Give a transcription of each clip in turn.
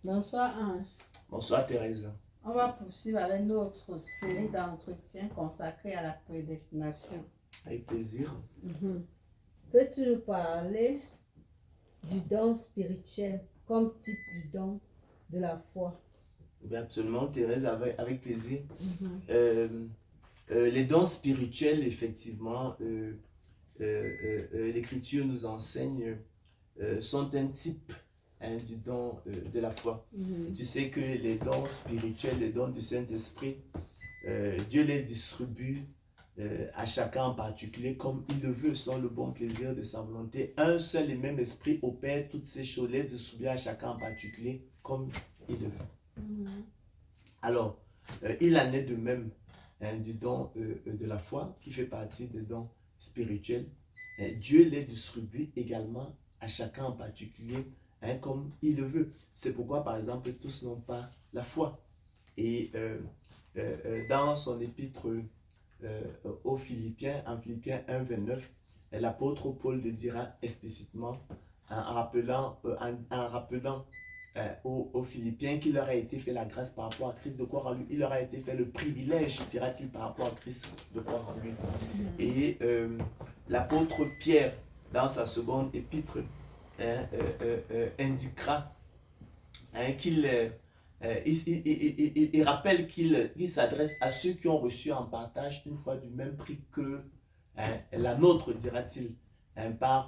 Bonsoir Ange. Bonsoir Thérèse. On va poursuivre avec notre série d'entretiens consacrés à la prédestination. Avec plaisir. Peux-tu nous parler du don spirituel comme type du don de la foi? Oui, absolument Thérèse, avec plaisir. Les dons spirituels, effectivement, l'Écriture nous enseigne, sont un type du don de la foi. Et tu sais que les dons spirituels, les dons du Saint-Esprit, Dieu les distribue à chacun en particulier comme il le veut, selon le bon plaisir de sa volonté. Un seul et même esprit opère toutes ces choses, les distribue à chacun en particulier comme il le veut. Alors, il en est de même du don de la foi qui fait partie des dons spirituels. Dieu les distribue également à chacun en particulier comme il le veut. C'est pourquoi, par exemple, tous n'ont pas la foi. Et dans son épître aux Philippiens, en Philippiens 1, 29, l'apôtre Paul le dira explicitement en rappelant aux Philippiens qu'il leur a été fait la grâce par rapport à Christ de croire en lui. Il leur a été fait le privilège, dira-t-il, par rapport à Christ de croire en lui. Et l'apôtre Pierre, dans sa seconde épître, indiquera qu'il il rappelle qu'il s'adresse à ceux qui ont reçu en partage une foi du même prix que la nôtre, dira-t-il, par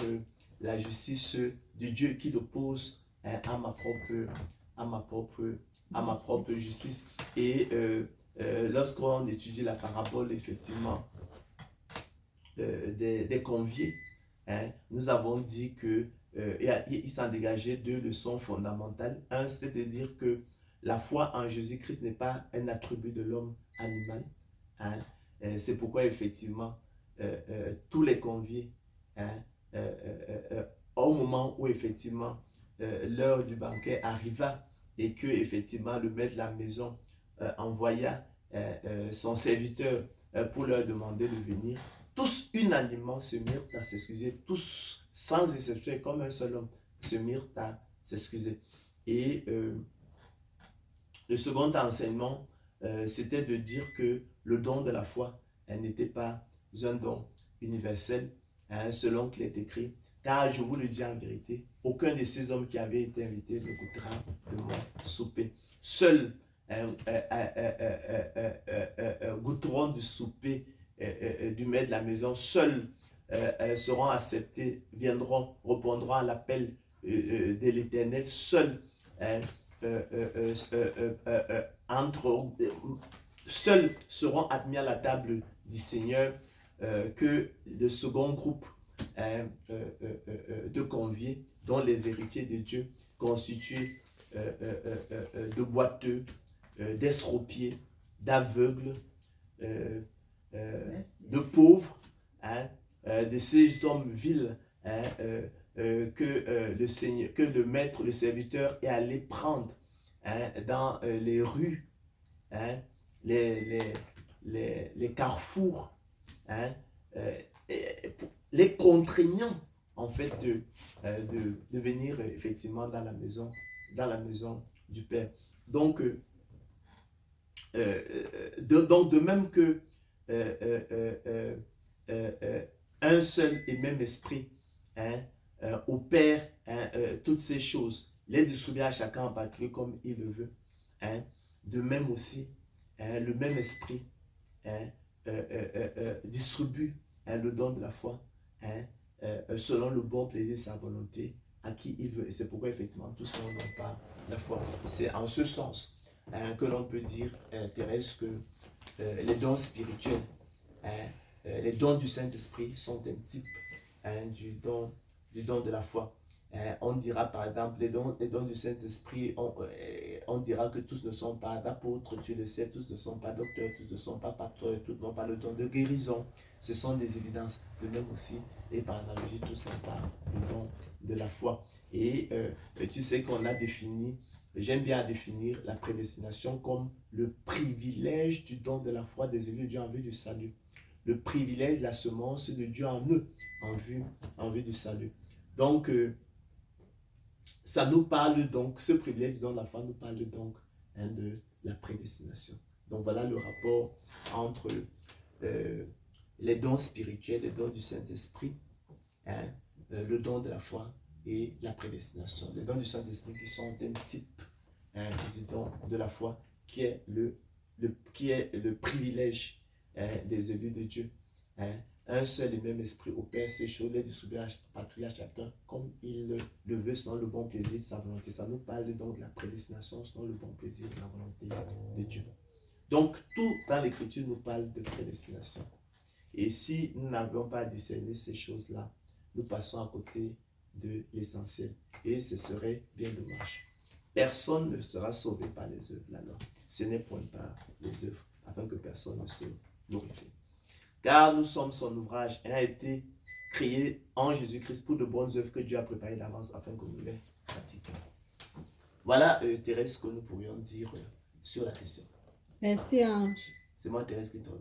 la justice de Dieu qui l'oppose à ma propre justice. Et lorsqu'on étudie la parabole, effectivement, des conviés, nous avons dit que il s'en dégageait deux leçons fondamentales. Un, c'est-à-dire que la foi en Jésus-Christ n'est pas un attribut de l'homme animal. C'est pourquoi, effectivement, tous les conviés, au moment où, effectivement, l'heure du banquet arriva et que, effectivement, le maître de la maison envoya son serviteur pour leur demander de venir, tous unanimement se mirent à s'excuser, tous sans exception, comme un seul homme, se mirent à s'excuser. Et le second enseignement, c'était de dire que le don de la foi n'était pas un don universel, selon qu'il est écrit. Car je vous le dis en vérité, aucun de ces hommes qui avaient été invités ne goûtera de mon souper. Seuls goûteront du souper du maître de la maison. Seuls seront acceptés, viendront, répondront à l'appel de l'Éternel. Seuls seuls seront admis à la table du Seigneur, que le second groupe de conviés, dont les héritiers de Dieu, constitués de boiteux, d'estropiés, d'aveugles, de pauvres, de ces hommes vils que le Seigneur, que le maître, le serviteur est allé prendre dans les rues, les carrefours, les contraignant en fait de venir effectivement dans la maison du Père. Donc, de même que un seul et même esprit opère toutes ces choses, les distribuer à chacun en particulier comme il le veut. De même aussi, le même esprit distribue le don de la foi selon le bon plaisir de sa volonté à qui il veut. Et c'est pourquoi effectivement tous n'ont pas la foi. C'est en ce sens que l'on peut dire, Thérèse, que les dons spirituels, les dons du Saint-Esprit sont un type du don de la foi. On dira par exemple, les dons du Saint-Esprit, on dira que tous ne sont pas apôtres, tu le sais, tous ne sont pas docteurs, tous ne sont pas pasteurs, tous n'ont pas le don de guérison. Ce sont des évidences. De même aussi, et par analogie, tous n'ont pas le don de la foi. Et tu sais qu'on a défini, j'aime bien définir la prédestination comme le privilège du don de la foi des élus de Dieu en vue du salut. Le privilège de la semence de Dieu en eux, en vue du salut. Donc, ça nous parle donc, ce privilège du don de la foi nous parle donc de la prédestination. Donc voilà le rapport entre les dons spirituels, les dons du Saint-Esprit, le don de la foi et la prédestination. Les dons du Saint-Esprit qui sont un type du don de la foi qui est le privilège des élus de Dieu. Un seul et même esprit opère ces choses, les distribue à chacun comme il le veut selon le bon plaisir de sa volonté. Ça nous parle donc de la prédestination selon le bon plaisir de la volonté de Dieu. Donc tout dans l'Écriture nous parle de prédestination. Et si nous n'avions pas discerné ces choses-là, nous passons à côté de l'essentiel. Et ce serait bien dommage. Personne ne sera sauvé par les œuvres de la loi. Ce n'est point par les œuvres, afin que personne ne se glorifie. Car nous sommes son ouvrage et a été créé en Jésus-Christ pour de bonnes œuvres que Dieu a préparées d'avance afin que nous les pratiquions. Voilà, Thérèse, ce que nous pourrions dire sur la question. Merci, Ange. C'est moi, Thérèse, qui te remercie.